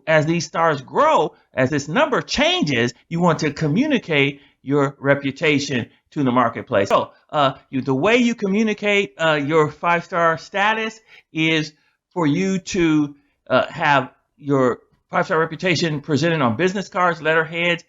Speaker 1: as these stars grow, as this number changes, you want to communicate your reputation to the marketplace. So the way you communicate your 5-star status is for you to have your 5-star reputation presented on business cards, letterheads,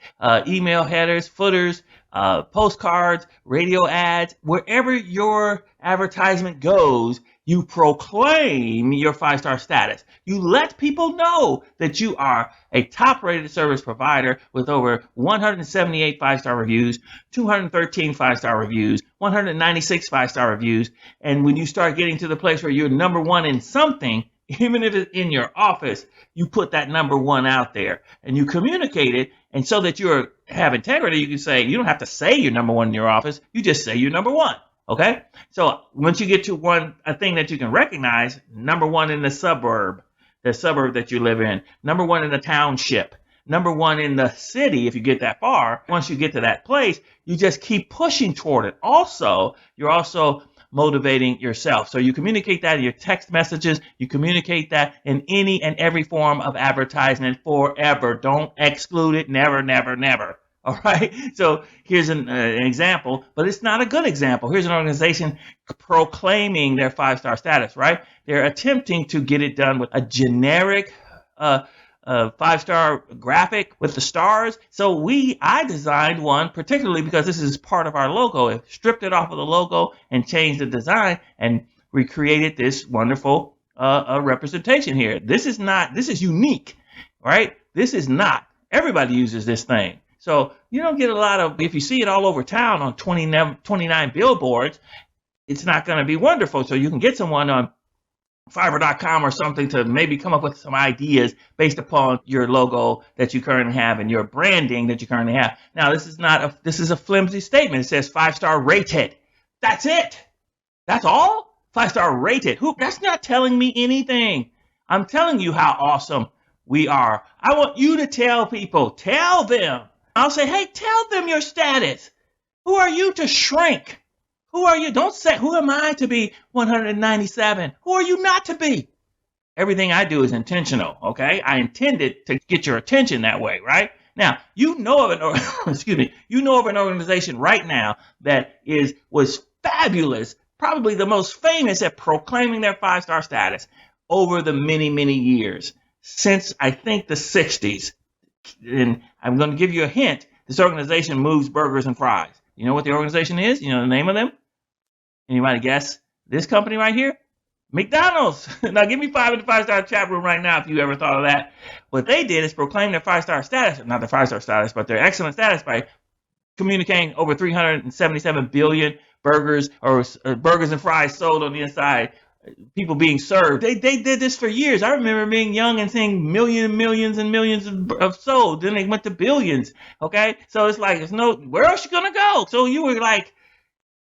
Speaker 1: email headers, footers, postcards, radio ads. Wherever your advertisement goes, you proclaim your 5-star status. You let people know that you are a top-rated service provider with over 178 5-star reviews, 213 5-star reviews, 196 5-star reviews. And when you start getting to the place where you're number one in something, even if it's in your office, you put that number one out there and you communicate it. And so that you have integrity, you can say, you don't have to say you're number one in your office. You just say you're number one. Okay. So once you get to a thing that you can recognize, number one in the suburb that you live in, number one in the township, number one in the city, if you get that far, once you get to that place, you just keep pushing toward it. Also, you're also motivating yourself. So you communicate that in your text messages. You communicate that in any and every form of advertisement forever. Don't exclude it. Never, never, never. All right. So here's an example, but it's not a good example. Here's an organization proclaiming their 5-star status, right? They're attempting to get it done with a generic 5-star graphic with the stars. So I designed one particularly because this is part of our logo. I stripped it off of the logo and changed the design and recreated this wonderful representation here. This is unique, right? This is not. Everybody uses this thing. So you don't get a lot of, if you see it all over town on 29 billboards, it's not going to be wonderful. So you can get someone on Fiverr.com or something to maybe come up with some ideas based upon your logo that you currently have and your branding that you currently have. Now, this is a flimsy statement. It says 5-star rated. That's it. That's all? 5-star rated. That's not telling me anything. I'm telling you how awesome we are. I want you to tell people. Tell them. I'll say, hey, tell them your status. Who are you to shrink? Who are you? Don't say, who am I to be 197? Who are you not to be? Everything I do is intentional, okay? I intended to get your attention that way, right? Now, you know of an organization right now that was fabulous, probably the most famous at proclaiming their 5-star status over the many, many years, since I think the 60s. And I'm going to give you a hint. This organization moves burgers and fries. You know what the organization is? You know the name of them? Anybody guess? This company right here? McDonald's. Now give me 5 in the 5-star chat room right now if you ever thought of that. What they did is proclaim their 5-star status, not their 5-star status, but their excellent status by communicating over 377 billion burgers or burgers and fries sold on the inside. People being served. They did this for years. I remember being young and seeing millions and millions of sold. Then they went to billions. Okay, so it's like where else you gonna go? So you were like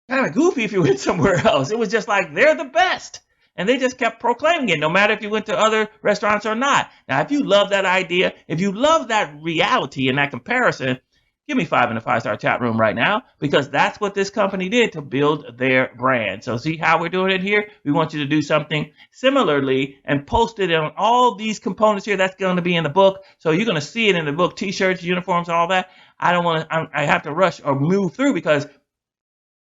Speaker 1: kind of goofy if you went somewhere else. It was just like they're the best, and they just kept proclaiming it, no matter if you went to other restaurants or not. Now, if you love that idea, if you love that reality and that comparison, give me 5 in the 5-star chat room right now, because that's what this company did to build their brand. So see how we're doing it here? We want you to do something similarly and post it on all these components here. That's going to be in the book. So you're going to see it in the book, t-shirts, uniforms, all that. I have to rush or move through because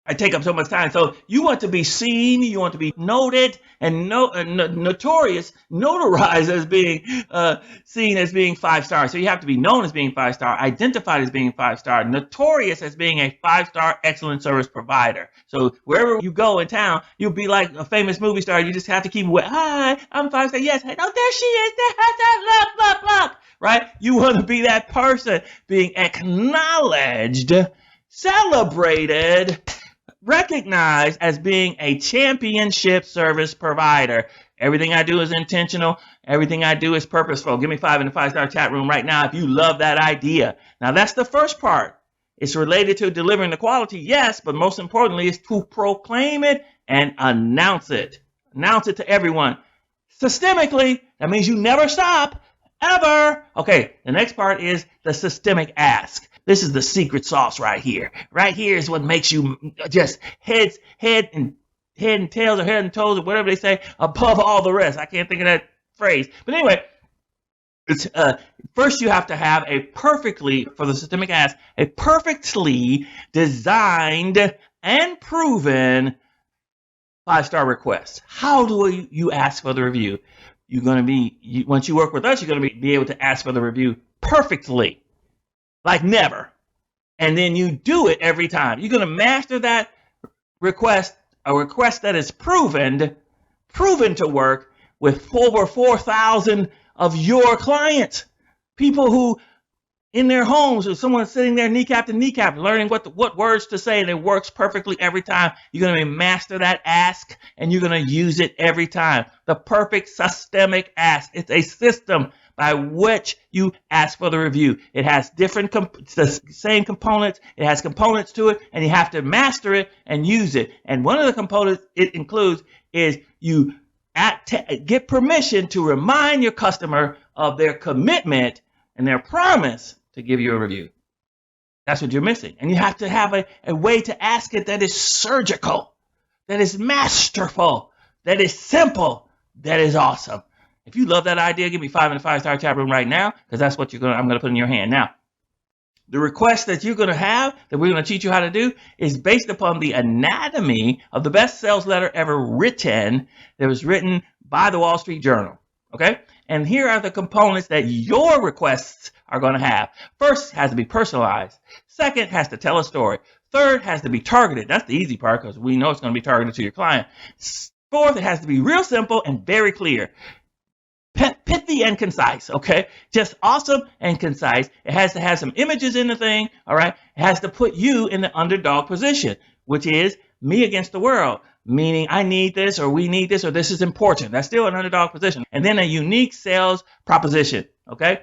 Speaker 1: I take up so much time. So you want to be seen, you want to be noted and notarized as being seen as being 5-star. So you have to be known as being 5-star, identified as being 5-star, notorious as being a 5-star excellent service provider. So wherever you go in town, you'll be like a famous movie star. You just have to keep, hi, I'm 5-star. Yes, hey, oh, there she is. Look. Right? You want to be that person being acknowledged, celebrated, recognized as being a championship service provider. Everything I do is intentional. Everything I do is purposeful. Give me 5 in the 5-star chat room right now if you love that idea. Now, that's the first part. It's related to delivering the quality, yes, but most importantly is to proclaim it and announce it. Announce it to everyone. Systemically, that means you never stop, ever. Okay, the next part is the systemic ask. This is the secret sauce right here. Right here is what makes you just head and tails or head and toes or whatever they say above all the rest. I can't think of that phrase. But anyway, it's first you have to have for the systemic ask, a perfectly designed and proven 5-star request. How do you ask for the review? Once you work with us, you're going to be able to ask for the review perfectly. Like never. And then you do it every time. You're going to master that request, a request that is proven to work with over 4,000 of your clients. People who in their homes or someone sitting there kneecap to kneecap learning what words to say, and it works perfectly every time. You're going to master that ask and you're going to use it every time. The perfect systemic ask. It's a system by which you ask for the review. It has the same components. It has components to it, and you have to master it and use it. And one of the components it includes is you get permission to remind your customer of their commitment and their promise to give you a review. That's what you're missing. And you have to have a way to ask it that is surgical, that is masterful, that is simple, that is awesome. If you love that idea, give me 5 in the 5-star chat room right now, because that's what I'm going to put in your hand. Now, the request that you're going to have, that we're going to teach you how to do, is based upon the anatomy of the best sales letter ever written, that was written by the Wall Street Journal. Okay? And here are the components that your requests are going to have. First, it has to be personalized. Second, has to tell a story. Third, has to be targeted. That's the easy part, because we know it's going to be targeted to your client. Fourth, it has to be real simple and very clear. Pithy and concise, okay? Just awesome and concise. It has to have some images in the thing, all right? It has to put you in the underdog position, which is me against the world, meaning I need this, or we need this, or this is important. That's still an underdog position. And then a unique sales proposition, okay?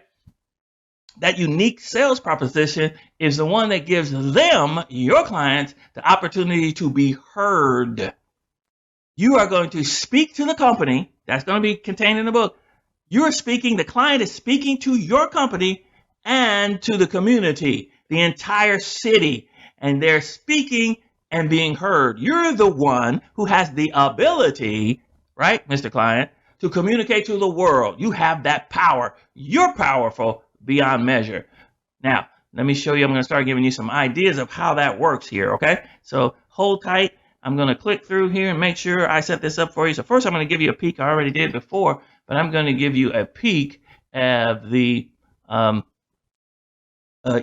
Speaker 1: That unique sales proposition is the one that gives them, your clients, the opportunity to be heard. You are going to speak to the company. That's going to be contained in the book. You're speaking, the client is speaking to your company and to the community, the entire city, and they're speaking and being heard. You're the one who has the ability, right, Mr. Client, to communicate to the world. You have that power. You're powerful beyond measure. Now, let me show you. I'm going to start giving you some ideas of how that works here, okay? So hold tight. I'm going to click through here and make sure I set this up for you. So first, I'm going to give you a peek. I already did before, but I'm going to give you a peek of the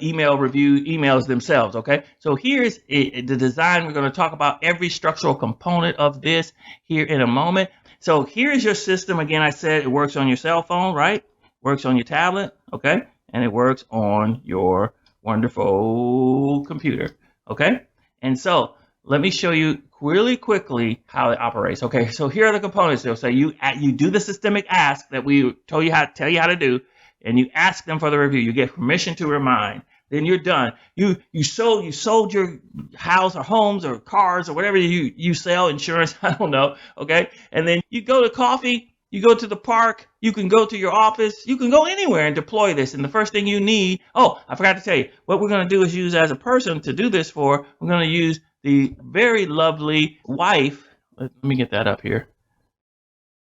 Speaker 1: email review emails themselves, okay? So here's the design. We're going to talk about every structural component of this here in a moment. So here's your system. Again, I said it works on your cell phone, right? Works on your tablet, okay? And it works on your wonderful computer, okay? And so let me show you really quickly how it operates. Okay, so here are the components. They'll say you do the systemic ask that we tell you how to do, and you ask them for the review. You get permission to remind. Then you're done. You sold your house or homes or cars or whatever you sell, insurance, I don't know. Okay, and then you go to coffee. You go to the park. You can go to your office. You can go anywhere and deploy this. And the first thing you need. Oh, I forgot to tell you. What we're going to do is use as a person to do this for. We're going to use the very lovely wife, let me get that up here.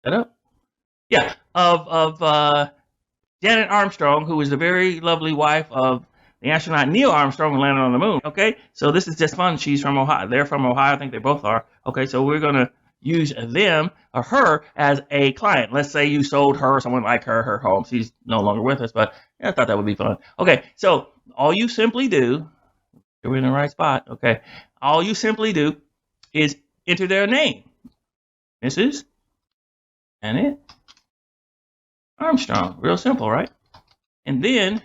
Speaker 1: That up? Yeah, of Janet Armstrong, who is the very lovely wife of the astronaut Neil Armstrong, who landed on the moon. Okay, so this is just fun. She's from Ohio. They're from Ohio. I think they both are. Okay, so we're going to use them or her as a client. Let's say you sold her, someone like her home. She's no longer with us, but I thought that would be fun. Okay, so all you simply do, you're in the right spot. Okay. All you simply do is enter their name. Mrs. Janet Armstrong. Real simple, right? And then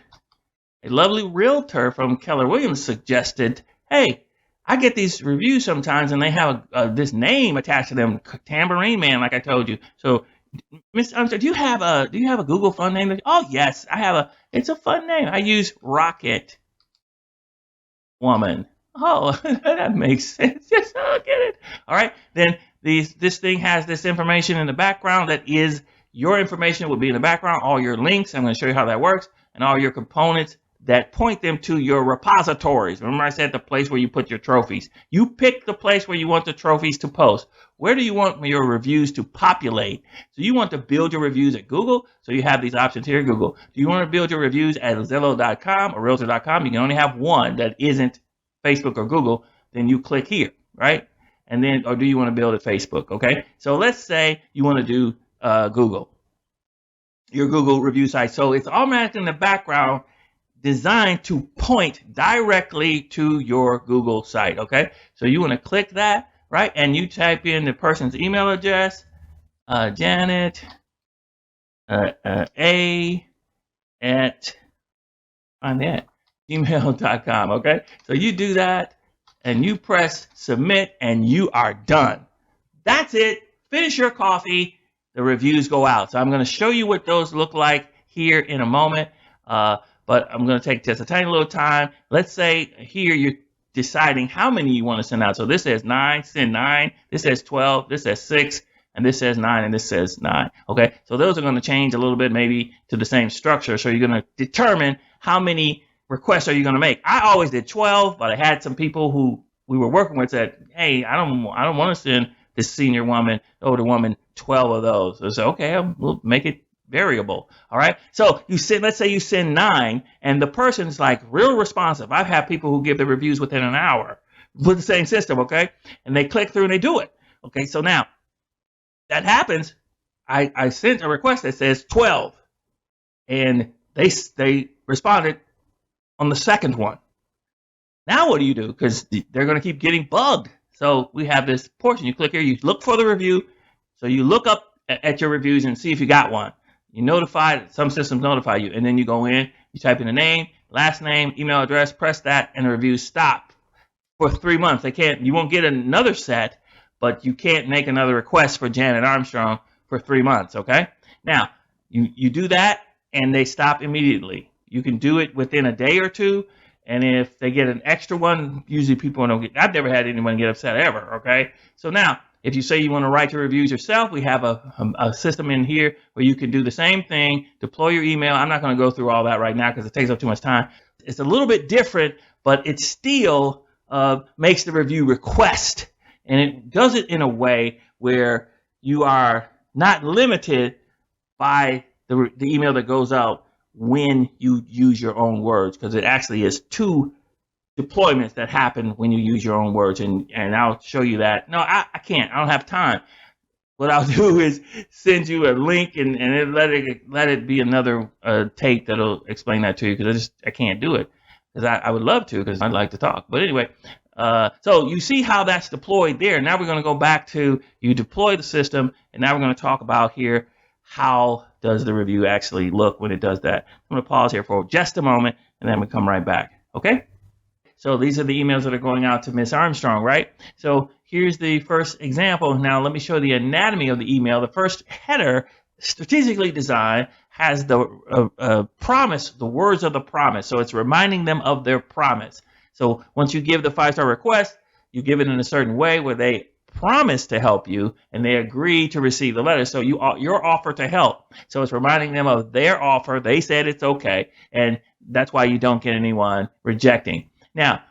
Speaker 1: a lovely realtor from Keller Williams suggested, hey, I get these reviews sometimes and they have this name attached to them, Tambourine Man, like I told you. So, Mr. Armstrong, do you have a Google fun name? Oh, yes, I have it's a fun name. I use Rocket Woman. Oh, that makes sense. Yes, I get it. All right. Then this thing has this information in the background that is your information will be in the background. All your links. I'm going to show you how that works, and all your components that point them to your repositories. Remember I said the place where you put your trophies. You pick the place where you want the trophies to post. Where do you want your reviews to populate? So you want to build your reviews at Google. So you have these options here, Google. Do you want to build your reviews at Zillow.com or Realtor.com? You can only have one that isn't Facebook or Google. Then you click here, right? And then, or do you want to build at Facebook? Okay. So let's say you want to do Google, your Google review site. So it's automatic in the background, designed to point directly to your Google site. Okay. So you want to click that, right? And you type in the person's email address, Janet A at find that gmail.com. Okay. So you do that and you press submit and you are done. That's it. Finish your coffee. The reviews go out. So I'm going to show you what those look like here in a moment. But I'm going to take just a tiny little time. Let's say here you're deciding how many you want to send out. So this says 9, send 9. This says 12. This says 6. And this says 9. And this says 9. Okay. So those are going to change a little bit maybe to the same structure. So you're going to determine how many requests are you going to make. I always did 12, but I had some people who we were working with said, hey, I don't want to send this senior woman, older woman, 12 of those. So I say, okay, we'll make it variable. All right. So let's say you send 9 and the person's like real responsive. I've had people who give the reviews within an hour with the same system. Okay. And they click through and they do it. Okay. So now that happens. I sent a request that says 12 and they responded on the second one. Now what do you do? Because they're going to keep getting bugged. So we have this portion. You click here. You look for the review. So you look up at your reviews and see if you got one. You notify, some systems notify you, and then you go in, you type in the name, last name, email address, press that, and the reviews stop for 3 months. You won't get another set, but you can't make another request for Janet Armstrong for 3 months, okay? Now, you do that, and they stop immediately. You can do it within a day or two, and if they get an extra one, usually people don't get, I've never had anyone get upset ever, okay? So now, if you say you want to write your reviews yourself, we have a system in here where you can do the same thing, deploy your email. I'm not going to go through all that right now because it takes up too much time. It's a little bit different, but it still makes the review request. And it does it in a way where you are not limited by the email that goes out when you use your own words, because it actually is 2 deployments that happen when you use your own words, and I'll show you that. No, I can't. I don't have time. What I'll do is send you a link and let it be another tape that'll explain that to you, because I can't do it, because I would love to, because I'd like to talk. But anyway, so you see how that's deployed there. Now we're going to go back to you deploy the system, and now we're going to talk about here how does the review actually look when it does that. I'm going to pause here for just a moment, and then we come right back. Okay? So these are the emails that are going out to Miss Armstrong, right? So here's the first example. Now let me show the anatomy of the email. The first header, strategically designed, has the promise, the words of the promise. So it's reminding them of their promise. So once you give the 5-star request, you give it in a certain way where they promise to help you and they agree to receive the letter. So your offer to help. So it's reminding them of their offer. They said it's okay. And that's why you don't get anyone rejecting. Now,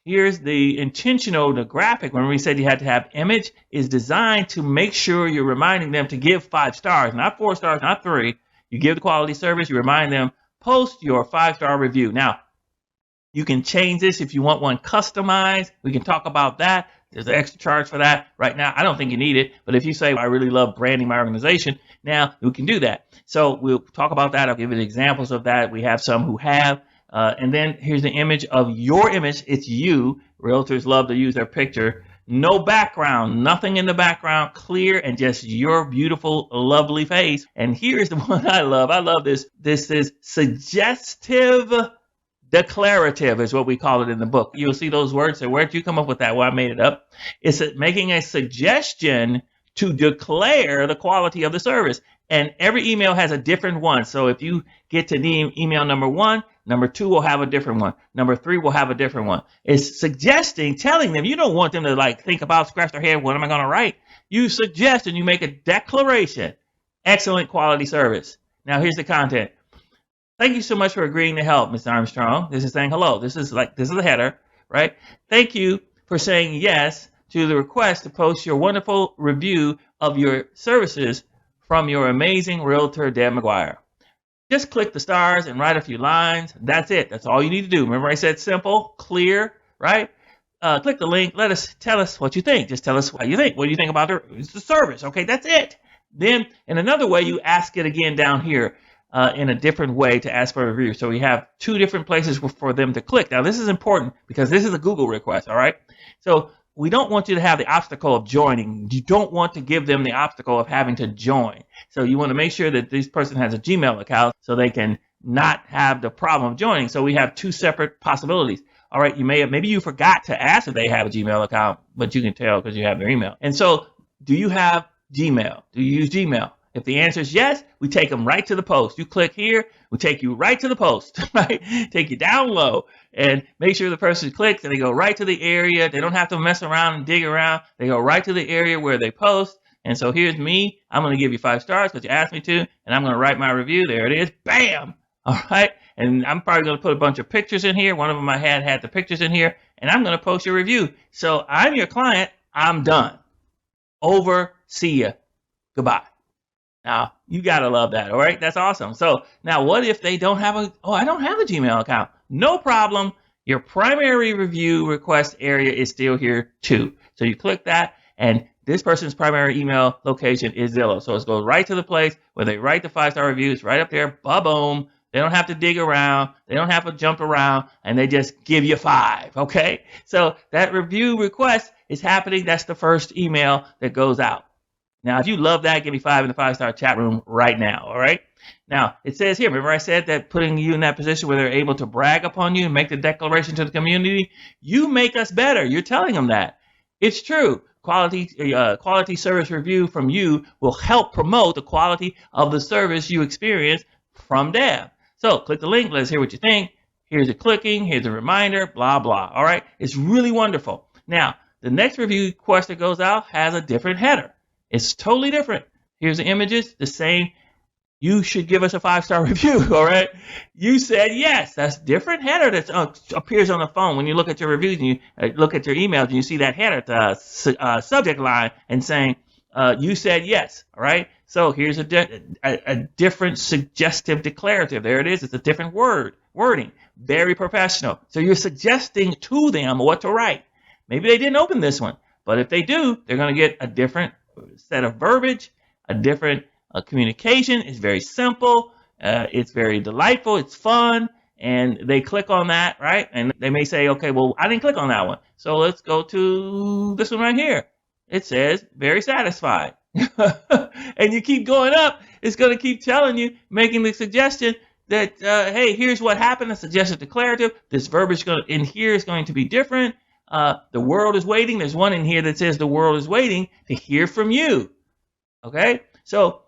Speaker 1: here's the graphic. When we said you had to have image, is designed to make sure you're reminding them to give 5 stars, not 4 stars, not 3. You give the quality service, you remind them, post your 5-star review. Now, you can change this if you want one customized. We can talk about that. There's an extra charge for that. Right now, I don't think you need it. But if you say, I really love branding my organization, now we can do that. So we'll talk about that. I'll give you examples of that. We have some who have. And then here's the image of your image. It's you. Realtors love to use their picture. No background, nothing in the background, clear, and just your beautiful, lovely face. And here's the one I love. I love this. This is suggestive declarative is what we call it in the book. You'll see those words. So where'd you come up with that? Well, I made it up. It's making a suggestion to declare the quality of the service. And every email has a different one. So if you get to email number 1, number 2 will have a different one. Number 3 will have a different one. It's suggesting, telling them, you don't want them to think about, scratch their head, what am I going to write? You suggest and you make a declaration. Excellent quality service. Now here's the content. Thank you so much for agreeing to help, Ms. Armstrong. This is saying hello. This is the header, right? Thank you for saying yes to the request to post your wonderful review of your services from your amazing realtor, Dan McGuire. Just click the stars and write a few lines. That's it. That's all you need to do. Remember I said simple, clear, right? Click the link. Tell us what you think. Just tell us what you think. What do you think about the service? Okay, that's it. Then in another way, you ask it again down here in a different way to ask for a review. So we have 2 different places for them to click. Now this is important because this is a Google request, all right? So we don't want you to have the obstacle of joining. You don't want to give them the obstacle of having to join. So you want to make sure that this person has a Gmail account so they can not have the problem of joining. So we have 2 separate possibilities. All right, maybe you forgot to ask if they have a Gmail account, but you can tell because you have their email. And so do you have Gmail? Do you use Gmail? If the answer is yes, we take them right to the post. You click here, we take you right to the post, right? Take you down low and make sure the person clicks and they go right to the area. They don't have to mess around and dig around. They go right to the area where they post. And so here's me. I'm going to give you 5 stars because you asked me to, and I'm going to write my review. There it is. Bam. All right. And I'm probably going to put a bunch of pictures in here. One of them I had the pictures in here, and I'm going to post your review. So I'm your client. I'm done. Over. See ya. Goodbye. Now, you got to love that, all right? That's awesome. So now what if they don't have I don't have a Gmail account. No problem. Your primary review request area is still here too. So you click that, and this person's primary email location is Zillow. So it goes right to the place where they write the 5-star reviews, right up there, ba-boom. They don't have to dig around. They don't have to jump around, and they just give you 5, okay? So that review request is happening. That's the first email that goes out. Now, if you love that, give me 5 in the 5-star chat room right now, all right? Now, it says here, remember I said that putting you in that position where they're able to brag upon you and make the declaration to the community? You make us better. You're telling them that. It's true. Quality service review from you will help promote the quality of the service you experience from Deb. So click the link. Let's hear what you think. Here's a clicking. Here's a reminder. Blah, blah. All right? It's really wonderful. Now, the next review request that goes out has a different header. It's totally different. Here's the images, the same. You should give us a 5-star review, all right? You said yes. That's different header that appears on the phone when you look at your reviews and you look at your emails and you see that header, the subject line, and saying, you said yes, all right? So here's a different suggestive declarative. There it is. It's a different wording. Very professional. So you're suggesting to them what to write. Maybe they didn't open this one, but if they do, they're going to get a different set of verbiage, a different communication. It's very simple. It's very delightful. It's fun. And they click on that, right? And they may say, okay, well, I didn't click on that one. So let's go to this one right here. It says, very satisfied. And you keep going up. It's going to keep telling you, making the suggestion that, hey, here's what happened. A suggested declarative. This verbiage in here is going to be different. The world is waiting. There's one in here that says the world is waiting to hear from you. Okay? So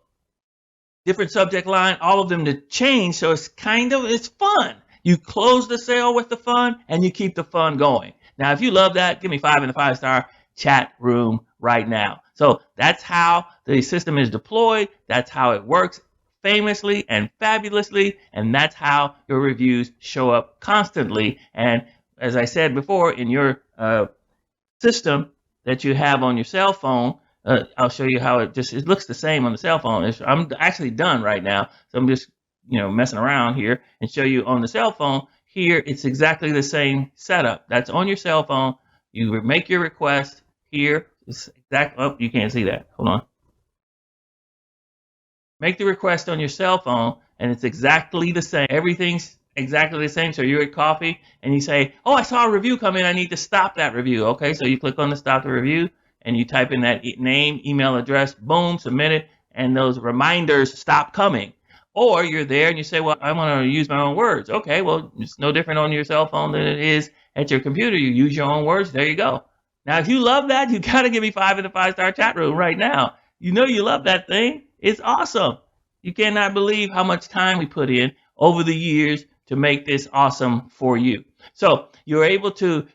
Speaker 1: different subject line, all of them to change. So it's fun. You close the sale with the fun and you keep the fun going. Now, if you love that, give me 5 in the 5-star chat room right now. So that's how the system is deployed. That's how it works famously and fabulously. And that's how your reviews show up constantly. And as I said before, in your system that you have on your cell phone, I'll show you how it looks the same on the cell phone. I'm actually done right now, so I'm just messing around here and show you on the cell phone. Here, it's exactly the same setup. That's on your cell phone. You make your request here. It's oh, you can't see that. Hold on. Make the request on your cell phone, and it's exactly the same. Everything's exactly the same. So you're at coffee, and you say, oh, I saw a review come in. I need to stop that review. Okay, so you click on the stop the review, and you type in that name, email address, boom, submit it, and those reminders stop coming. Or you're there and you say, well, I want to use my own words. Okay, well, it's no different on your cell phone than it is at your computer. You use your own words. There you go. Now, if you love that, you got to give me 5 in the 5-star chat room right now. You know you love that thing. It's awesome. You cannot believe how much time we put in over the years to make this awesome for you. So you're able to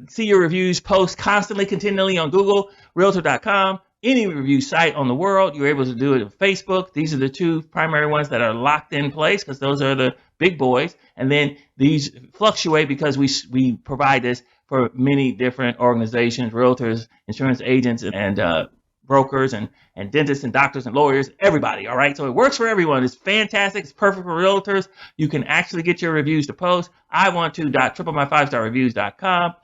Speaker 1: see your reviews post constantly, continually on Google, Realtor.com, any review site on the world. You're able to do it on Facebook. These are the 2 primary ones that are locked in place because those are the big boys. And then these fluctuate because we provide this for many different organizations, realtors, insurance agents, and brokers, and dentists and doctors and lawyers, everybody, all right? So it works for everyone. It's fantastic. It's perfect for realtors. You can actually get your reviews to post. I want to.triplemy5starreviews.com.